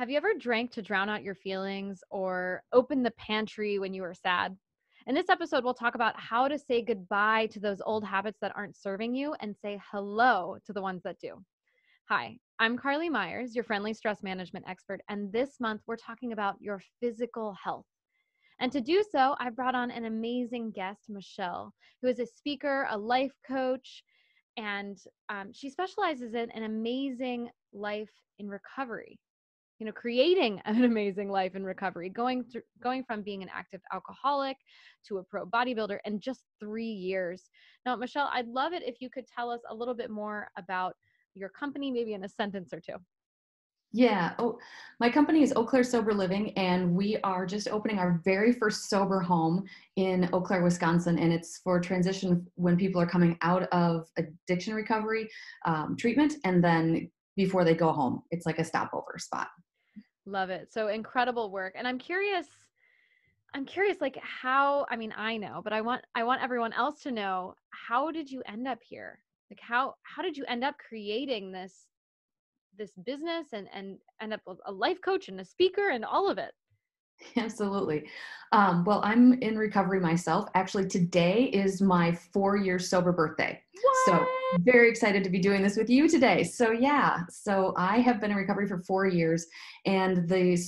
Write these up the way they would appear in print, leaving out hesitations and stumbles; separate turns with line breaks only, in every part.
Have you ever drank to drown out your feelings or opened the pantry when you were sad? In this episode, we'll talk about how to say goodbye to those old habits that aren't serving you and say hello to the ones that do. Hi, I'm Carly Myers, your friendly stress management expert, and this month we're talking about your physical health. And to do so, I brought on an amazing guest, Michelle, who is a speaker, a life coach, and she specializes in an amazing life in recovery, creating an amazing life in recovery, going from being an active alcoholic to a pro bodybuilder in just 3 years. Now, Michelle, I'd love it if you could tell us a little bit more about your company, maybe in a sentence or two.
Yeah. My company is Eau Claire Sober Living, and we are just opening our very first sober home in Eau Claire, Wisconsin. And it's for transition when people are coming out of addiction recovery treatment, and then before they go home. It's like a stopover spot.
Love it. So incredible work. And I'm curious like how, I know, but I want everyone else to know, how did you end up here? Like how did you end up creating this business and end up a life coach and a speaker and all of it?
Absolutely. Well, I'm in recovery myself. Actually, today is my 4-year sober birthday. So
What?
very excited to be doing this with you today. So yeah, so I have been in recovery for 4 years, and the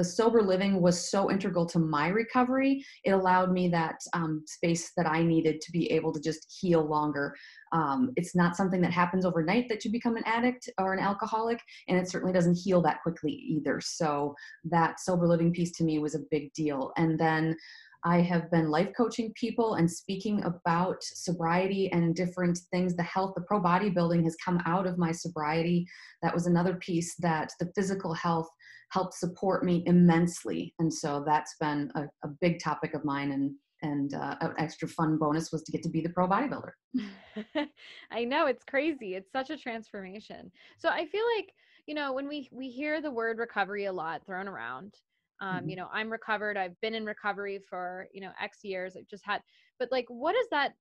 sober living was so integral to my recovery. It allowed me that space that I needed to be able to just heal longer. It's not something that happens overnight that you become an addict or an alcoholic, and it certainly doesn't heal that quickly either. So that sober living piece to me was a big deal. And then I have been life coaching people and speaking about sobriety and different things. The health, the pro bodybuilding has come out of my sobriety. That was another piece that the physical health helped support me immensely. And so that's been a big topic of mine. And an extra fun bonus was to get to be the pro bodybuilder.
I know, it's crazy. It's such a transformation. So I feel like, when we hear the word recovery a lot thrown around,
Mhm.
I'm recovered. I've been in recovery for, X years. I've just had, but like, what is that?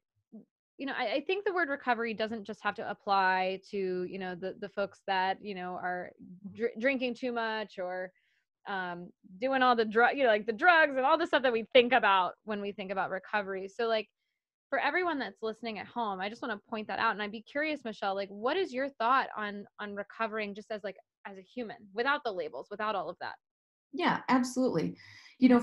I think the word recovery doesn't just have to apply to, the folks that, are drinking too much or doing all the like the drugs and all the stuff that we think about when we think about recovery. So like, for everyone that's listening at home, I just want to point that out. And I'd be curious, Michelle, like, what is your thought on recovering just as a human, without the labels, without all of that?
Yeah, absolutely.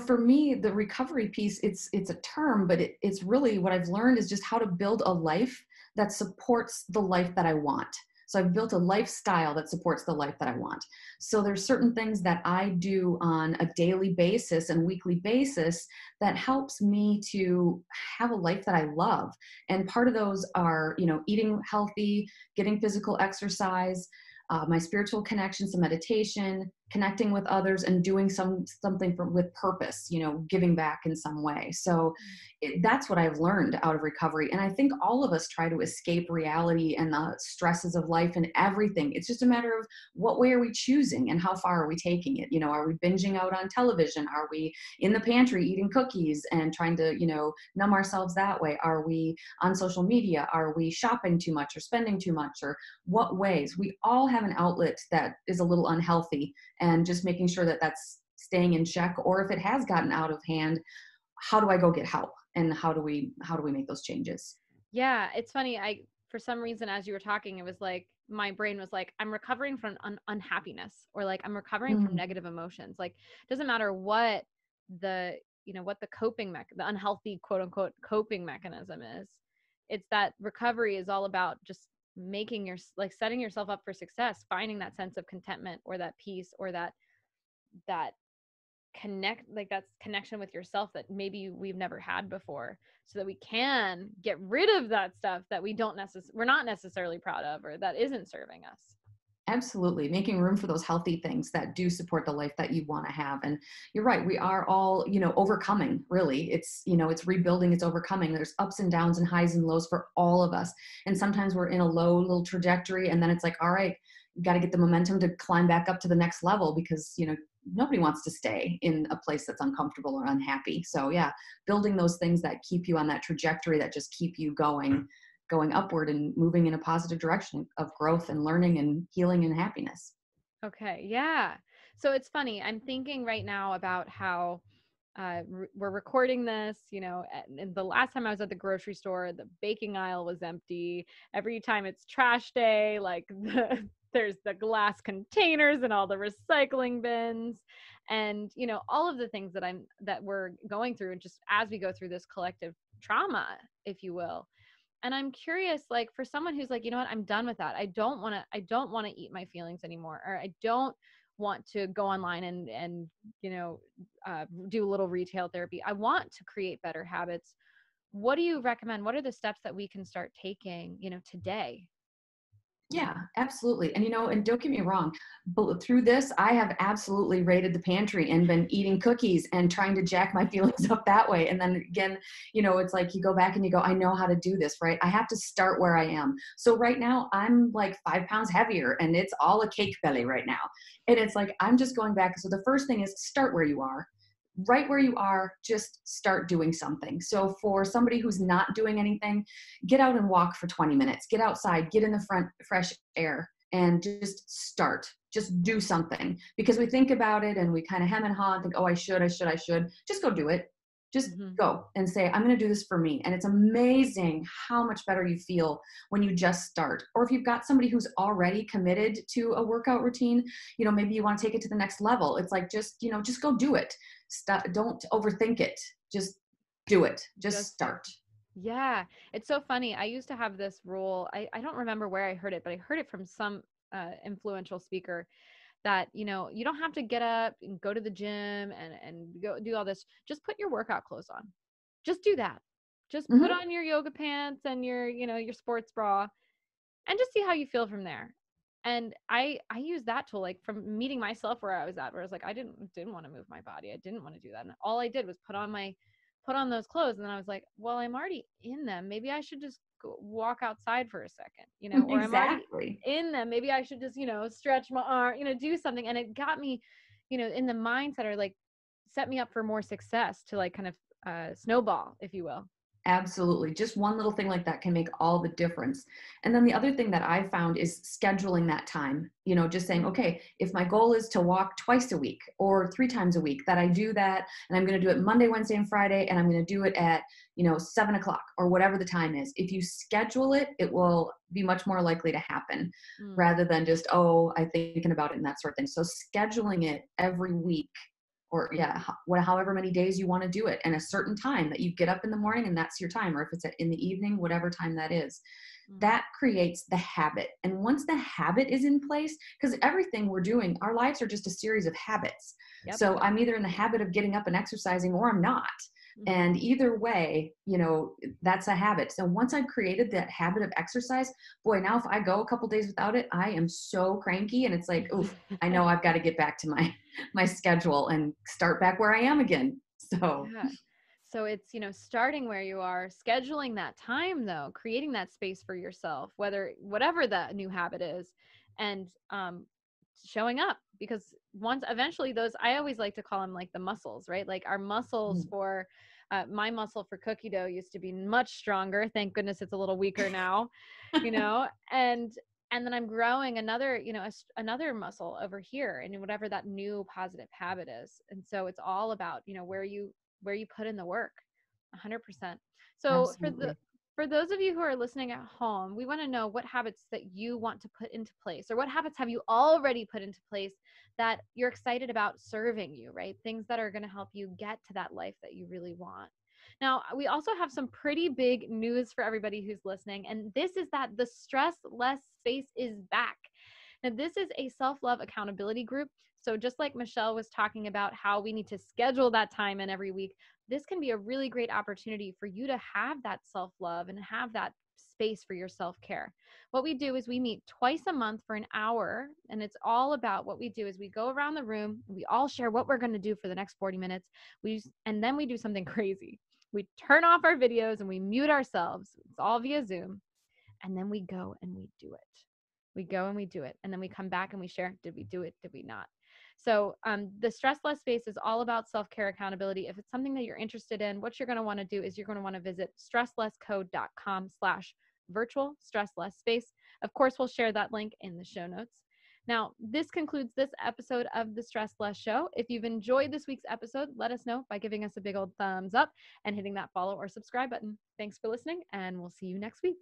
For me, the recovery piece, it's a term, but it's really what I've learned is just how to build a life that supports the life that I want. So I've built a lifestyle that supports the life that I want. So there's certain things that I do on a daily basis and weekly basis that helps me to have a life that I love. And part of those are, eating healthy, getting physical exercise, my spiritual connection, some meditation, connecting with others, and doing something with purpose, giving back in some way. So that's what I've learned out of recovery. And I think all of us try to escape reality and the stresses of life and everything. It's just a matter of what way are we choosing and how far are we taking it? Are we binging out on television? Are we in the pantry eating cookies and trying to, numb ourselves that way? Are we on social media? Are we shopping too much or spending too much? Or what ways? We all have an outlet that is a little unhealthy, and just making sure that that's staying in check. Or if it has gotten out of hand, how do I go get help, and how do we make those changes?
Yeah, it's funny. For some reason, as you were talking, it was like my brain was like, I'm recovering from unhappiness, or like I'm recovering from
Mm,
negative emotions. Like, it doesn't matter what the, what the the unhealthy quote unquote coping mechanism is. It's that recovery is all about just making like setting yourself up for success, finding that sense of contentment or that peace or that that's connection with yourself that maybe we've never had before, so that we can get rid of that stuff that we're not necessarily proud of, or that isn't serving us.
absolutely, making room for those healthy things that do support the life that you want to have. And you're right, we are all, overcoming. Really, it's rebuilding, it's overcoming. There's ups and downs and highs and lows for all of us, and sometimes we're in a low little trajectory, and then it's like, all right, you got to get the momentum to climb back up to the next level, because nobody wants to stay in a place that's uncomfortable or unhappy. So yeah, building those things that keep you on that trajectory, that just keep you going upward and moving in a positive direction of growth and learning and healing and happiness.
Okay, yeah. So it's funny. I'm thinking right now about how we're recording this, and the last time I was at the grocery store, the baking aisle was empty. Every time it's trash day, like there's the glass containers and all the recycling bins, and all of the things that we're going through, and just as we go through this collective trauma, if you will. And I'm curious, like, for someone who's like, you know what, I'm done with that. I don't want to eat my feelings anymore, or I don't want to go online and you know do a little retail therapy. I want to create better habits. What do you recommend? What are the steps that we can start taking, today?
Yeah, absolutely. And and don't get me wrong, but through this, I have absolutely raided the pantry and been eating cookies and trying to jack my feelings up that way. And then again, it's like you go back and you go, I know how to do this, right? I have to start where I am. So right now I'm like 5 pounds heavier and it's all a cake belly right now. And it's like, I'm just going back. So the first thing is start where you are. Right where you are, just start doing something. So for somebody who's not doing anything, get out and walk for 20 minutes, get outside, get in the front fresh air, and just start. Just do something, because we think about it and we kind of hem and haw and think, oh, I should. Just go do it. Just
Mm-hmm.
go and say, I'm going to do this for me. And it's amazing how much better you feel when you just start. Or if you've got somebody who's already committed to a workout routine, maybe you want to take it to the next level. It's like, just go do it. Stop, don't overthink it. Just do it. Just
Just do.
start.
Yeah, it's so funny. I used to have this rule. I don't remember where I heard it, but I heard it from some influential speaker that you don't have to get up and go to the gym and go do all this. Just put your workout clothes on. Just do that. Just put
Hmm.
on your yoga pants and your sports bra, and just see how you feel from there. And I use that tool, like, from meeting myself where I was at, where I was like, I didn't want to move my body. I didn't want to do that. And all I did was put on those clothes. And then I was like, well, I'm already in them. Maybe I should just go walk outside for a second, or I'm already
Exactly.
in them. Maybe I should just, stretch my arm, do something. And it got me, in the mindset, or like set me up for more success, to like kind of snowball, if you will.
Absolutely. Just one little thing like that can make all the difference. And then the other thing that I found is scheduling that time, just saying,
Mm.
okay, if my goal is to walk twice a week or 3 times a week, that I do that. And I'm going to do it Monday, Wednesday, and Friday. And I'm going to do it at, 7 o'clock or whatever the time is. If you schedule it, it will be much more likely to happen,
Mm.
rather than just, oh, I'm thinking about it and that sort of thing. So scheduling it every week, or yeah, however many days you want to do it, and a certain time that you get up in the morning and that's your time, or if it's in the evening, whatever time that is,
Mm.
that creates the habit. And once the habit is in place, because everything we're doing, our lives are just a series of habits.
Yep.
So I'm either in the habit of getting up and exercising or I'm not.
Mm-hmm.
And either way, that's a habit. So once I've created that habit of exercise, boy, now if I go a couple days without it, I am so cranky. And it's like, oof, I know I've got to get back to my schedule and start back where I am again. So
Yeah. So it's, starting where you are, scheduling that time, though, creating that space for yourself, whatever the new habit is, and showing up, because once eventually those, I always like to call them like the muscles, right? Like our muscles for my muscle for cookie dough used to be much stronger. Thank goodness it's a little weaker now, you know, and then I'm growing another, another muscle over here, and whatever that new positive habit is. And so it's all about, where you put in the work. 100%. So
absolutely.
for those of you who are listening at home, we want to know what habits that you want to put into place, or what habits have you already put into place that you're excited about serving you, right? Things that are going to help you get to that life that you really want. Now, we also have some pretty big news for everybody who's listening, and this is that the Stress Less Space is back. Now, this is a self-love accountability group. So just like Michelle was talking about how we need to schedule that time in every week, this can be a really great opportunity for you to have that self-love and have that space for your self-care. What we do is we meet twice a month for an hour, and it's all about, what we do is we go around the room and we all share what we're going to do for the next 40 minutes. And then we do something crazy. We turn off our videos and we mute ourselves. It's all via Zoom. And then we go and we do it. We go and we do it. And then we come back and we share, did we do it? Did we not? So the Stress Less Space is all about self-care accountability. If it's something that you're interested in, what you're going to want to do is you're going to want to visit stresslesscode.com/virtual stress less space. Of course, we'll share that link in the show notes. Now, this concludes this episode of the Stress Less Show. If you've enjoyed this week's episode, let us know by giving us a big old thumbs up and hitting that follow or subscribe button. Thanks for listening, and we'll see you next week.